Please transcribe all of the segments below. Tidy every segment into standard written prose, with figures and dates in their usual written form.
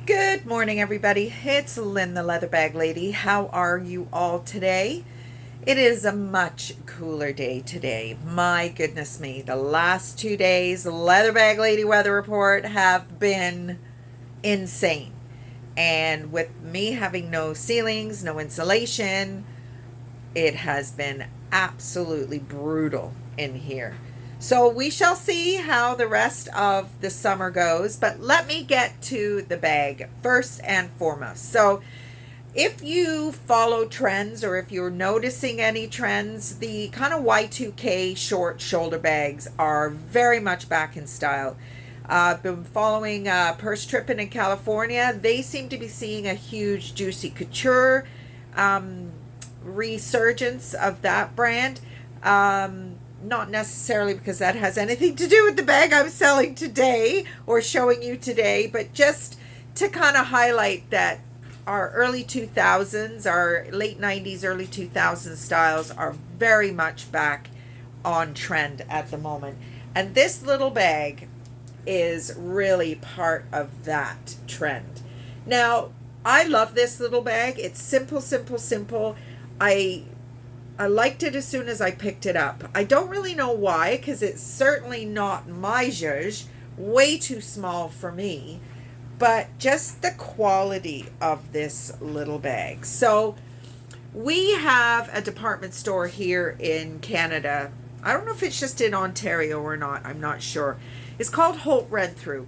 Good morning, everybody. It's Lynn, the Leather Bag Lady. How are you all today? It is a much cooler day today. My goodness me. The last 2 days, Leather Bag Lady weather report have been insane. And with me having no ceilings, no insulation, it has been absolutely brutal in here. So we shall see how the rest of the summer goes, but let me get to the bag first and foremost. So if you follow trends or if you're noticing any trends, the kind of Y2K short shoulder bags are very much back in style. I've been following Purse Trippin' in California. They seem to be seeing a huge Juicy Couture resurgence of that brand. Not necessarily because that has anything to do with the bag I'm selling today or showing you today, but just to kind of highlight that our early 2000s, our late 90s, early 2000s styles are very much back on trend at the moment. And this little bag is really part of that trend. Now, I love this little bag. It's simple, simple, simple. I liked it as soon as I picked it up. I don't really know why, because it's certainly not my zhuzh, way too small for me, but just the quality of this little bag. So we have a department store here in Canada. I don't know if it's just in Ontario or not. I'm not sure. It's called Holt Renfrew.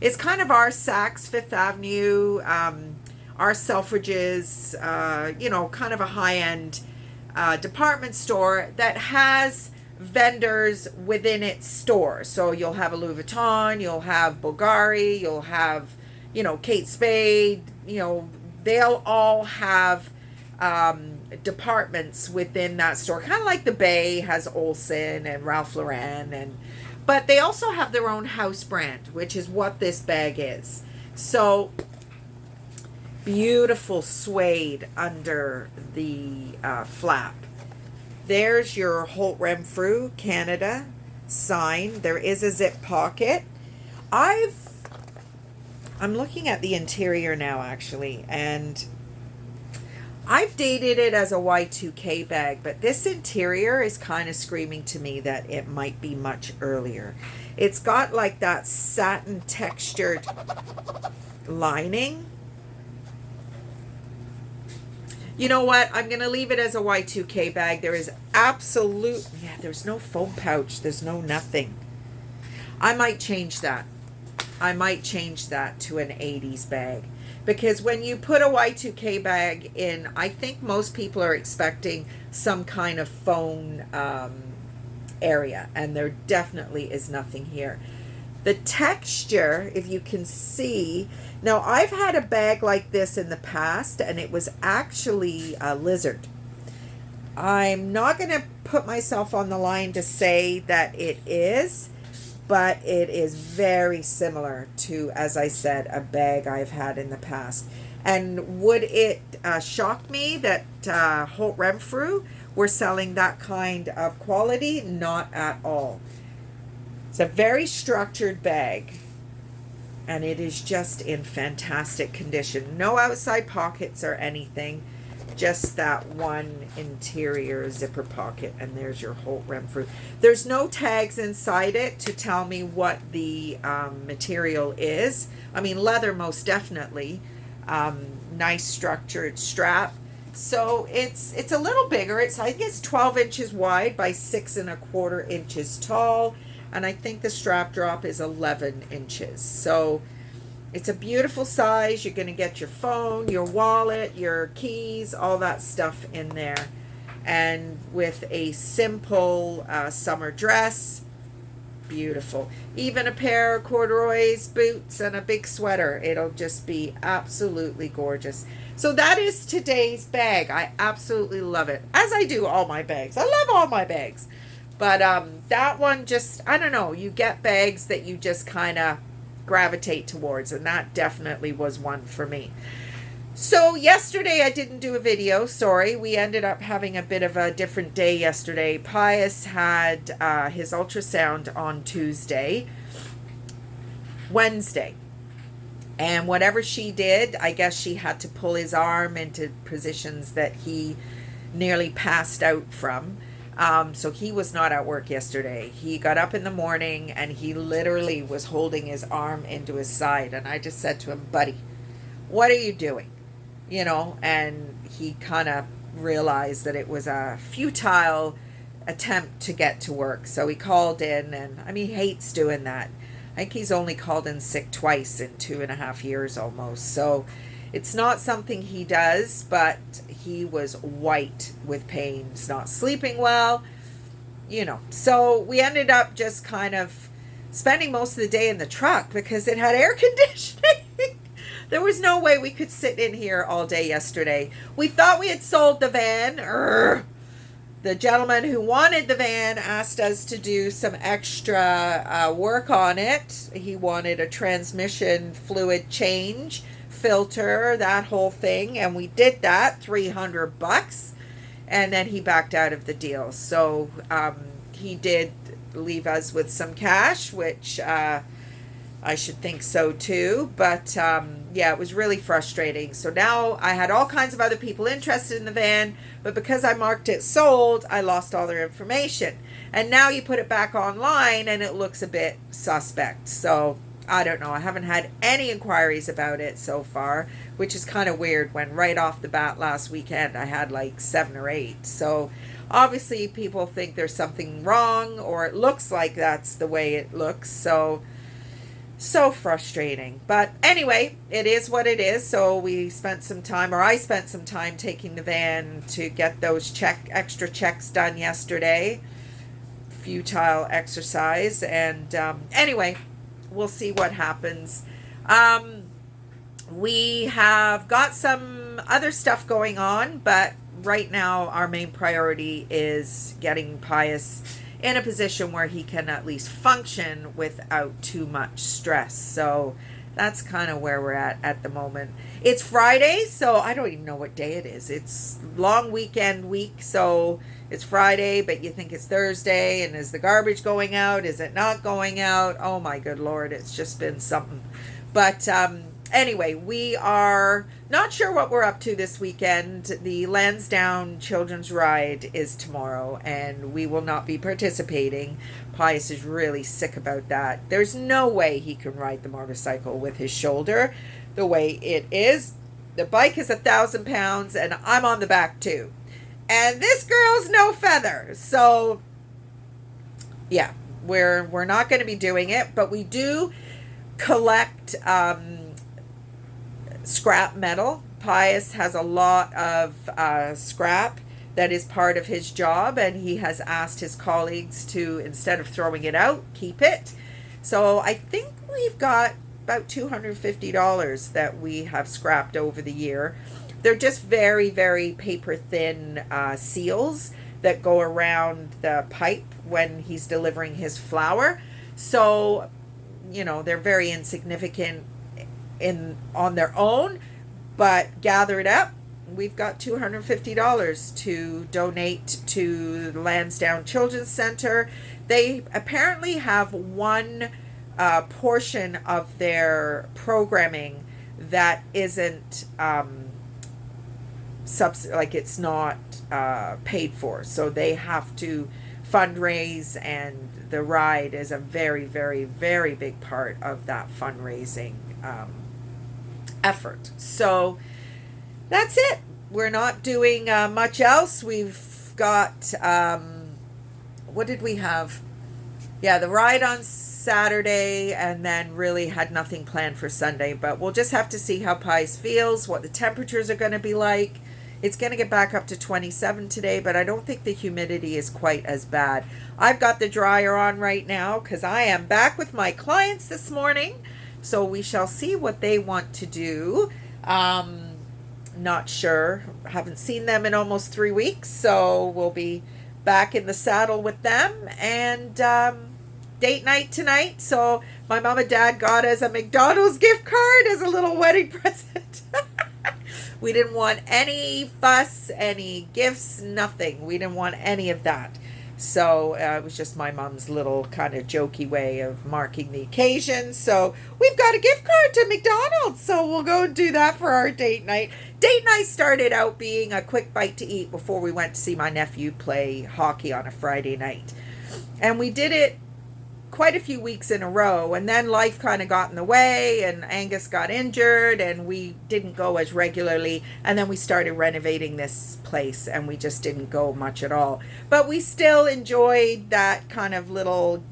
It's kind of our Saks Fifth Avenue, our Selfridges, kind of a high-end department store that has vendors within its store. So you'll have a Louis Vuitton, you'll have Bulgari, you'll have, Kate Spade, they'll all have departments within that store. Kind of like the Bay has Olsen and Ralph Lauren, but they also have their own house brand, which is what this bag is. So beautiful suede under the flap. There's your Holt Renfrew Canada sign. There is a zip pocket. I'm looking at the interior now, actually, and I've dated it as a Y2K bag, but this interior is kind of screaming to me that it might be much earlier. It's got like that satin textured lining. You know what? I'm going to leave it as a Y2K bag. There is there's no foam pouch. There's no nothing. I might change that. I might change that to an 80s bag. Because when you put a Y2K bag in, I think most people are expecting some kind of foam area. And there definitely is nothing here. The texture, if you can see, now I've had a bag like this in the past and it was actually a lizard. I'm not going to put myself on the line to say that it is, but it is very similar to, as I said, a bag I've had in the past. And would it shock me that Holt Renfrew were selling that kind of quality? Not at all. It's a very structured bag, and it is just in fantastic condition. No outside pockets or anything, just that one interior zipper pocket, and there's your Holt Renfrew. There's no tags inside it to tell me what the material is. I mean, leather most definitely. Nice structured strap. So it's a little bigger. I think it's 12 inches wide by 6¼ inches tall. And I think the strap drop is 11 inches. So it's a beautiful size. You're going to get your phone, your wallet, your keys, all that stuff in there. And with a simple summer dress, beautiful. Even a pair of corduroys, boots, and a big sweater. It'll just be absolutely gorgeous. So that is today's bag. I absolutely love it. As I do all my bags. I love all my bags. But that one just, I don't know, you get bags that you just kind of gravitate towards, and that definitely was one for me. So yesterday I didn't do a video, sorry. We ended up having a bit of a different day yesterday. Pius had his ultrasound on Wednesday. And whatever she did, I guess she had to pull his arm into positions that he nearly passed out from. So he was not at work yesterday. He got up in the morning and he literally was holding his arm into his side. And I just said to him, buddy, what are you doing? And he kind of realized that it was a futile attempt to get to work. So he called in, and I mean, he hates doing that. I think he's only called in sick twice in 2.5 years almost. So it's not something he does, but he was white with pain. He's not sleeping well, So we ended up just kind of spending most of the day in the truck because it had air conditioning. There was no way we could sit in here all day yesterday. We thought we had sold the van. The gentleman who wanted the van asked us to do some extra work on it. He wanted a transmission fluid change, filter, that whole thing. And we did that, $300. And then he backed out of the deal. So he did leave us with some cash, which I should think so too. But yeah, it was really frustrating. So now I had all kinds of other people interested in the van, but because I marked it sold, I lost all their information. And now you put it back online and it looks a bit suspect. So I don't know. I haven't had any inquiries about it so far, which is kind of weird when right off the bat last weekend I had like 7 or 8. So obviously people think there's something wrong, or it looks like that's the way it looks. So frustrating. But anyway, it is what it is. So I spent some time taking the van to get those extra checks done yesterday. Futile exercise. And anyway, we'll see what happens. We have got some other stuff going on, but right now our main priority is getting Pius in a position where he can at least function without too much stress. So that's kind of where we're at the moment. It's Friday, so I don't even know what day it is. It's long weekend week, so it's Friday, but you think it's Thursday, and is the garbage going out? Is it not going out? Oh my good Lord, it's just been something. But anyway, we are not sure what we're up to this weekend. The Lansdowne Children's Ride is tomorrow, and we will not be participating. Pius is really sick about that. There's no way he can ride the motorcycle with his shoulder the way it is. The bike is 1,000 pounds, and I'm on the back too. And this girl's no feather. So, yeah, we're not going to be doing it, but we do collect scrap metal. Pius has a lot of scrap that is part of his job, and he has asked his colleagues to, instead of throwing it out, keep it. So I think we've got about $250 that we have scrapped over the year. They're just very, very paper thin seals that go around the pipe when he's delivering his flour. So, they're very insignificant on their own, but gathered up, we've got $250 to donate to the Lansdowne Children's Center. They apparently have one portion of their programming that isn't it's not paid for, so they have to fundraise, and the ride is a very, very, very big part of that fundraising effort. So that's it. We're not doing much else. We've got what did we have? Yeah, the ride on Saturday, and then really had nothing planned for Sunday, but we'll just have to see how Pius feels, what the temperatures are going to be like. It's going to get back up to 27 today, but I don't think the humidity is quite as bad. I've got the dryer on right now because I am back with my clients this morning. So we shall see what they want to do. Not sure. Haven't seen them in almost 3 weeks. So we'll be back in the saddle with them. And date night tonight. So my mom and dad got us a McDonald's gift card as a little wedding present. We didn't want any fuss, any gifts, nothing. We didn't want any of that. So it was just my mom's little kind of jokey way of marking the occasion. So we've got a gift card to McDonald's. So we'll go and do that for our date night. Date night started out being a quick bite to eat before we went to see my nephew play hockey on a Friday night. And we did it quite a few weeks in a row, and then life kind of got in the way, and Angus got injured, and we didn't go as regularly, and then we started renovating this place, and we just didn't go much at all. But we still enjoyed that kind of little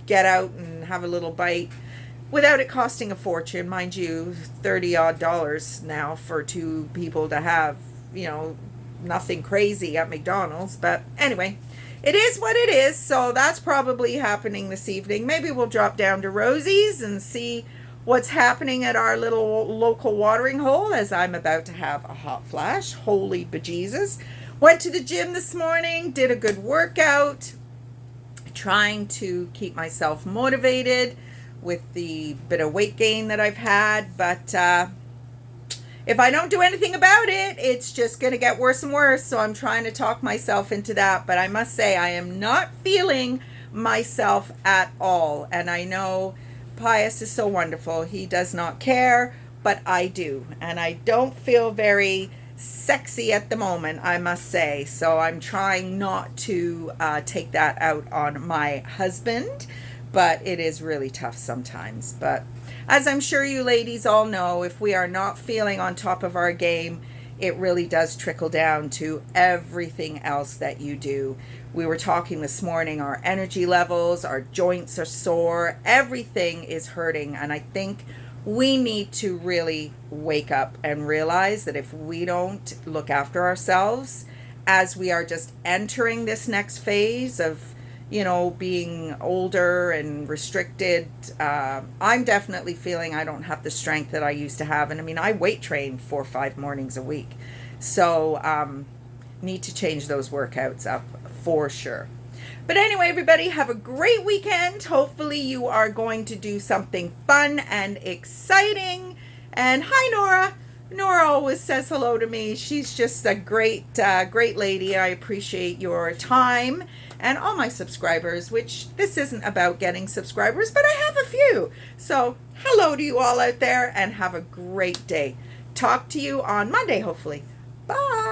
get out and have a little bite without it costing a fortune. Mind you, $30 odd now for two people to have, nothing crazy at McDonald's. But anyway, it is what it is, so that's probably happening this evening. Maybe we'll drop down to Rosie's and see what's happening at our little local watering hole, as I'm about to have a hot flash. Holy bejesus. Went to the gym this morning, did a good workout, trying to keep myself motivated with the bit of weight gain that I've had, but if I don't do anything about it, it's just going to get worse and worse. So I'm trying to talk myself into that. But I must say, I am not feeling myself at all. And I know Pius is so wonderful. He does not care, but I do. And I don't feel very sexy at the moment, I must say. So I'm trying not to take that out on my husband. But it is really tough sometimes. But as I'm sure you ladies all know, if we are not feeling on top of our game, it really does trickle down to everything else that you do. We were talking this morning, our energy levels, our joints are sore, everything is hurting. And I think we need to really wake up and realize that if we don't look after ourselves, as we are just entering this next phase of being older and restricted, I'm definitely feeling I don't have the strength that I used to have. And I mean, I weight train 4 or 5 mornings a week. So need to change those workouts up for sure. But anyway, everybody, have a great weekend. Hopefully you are going to do something fun and exciting. And hi, Nora. Nora always says hello to me. She's just a great lady. I appreciate your time. And all my subscribers, which this isn't about getting subscribers, but I have a few. So hello to you all out there, and have a great day. Talk to you on Monday, hopefully. Bye.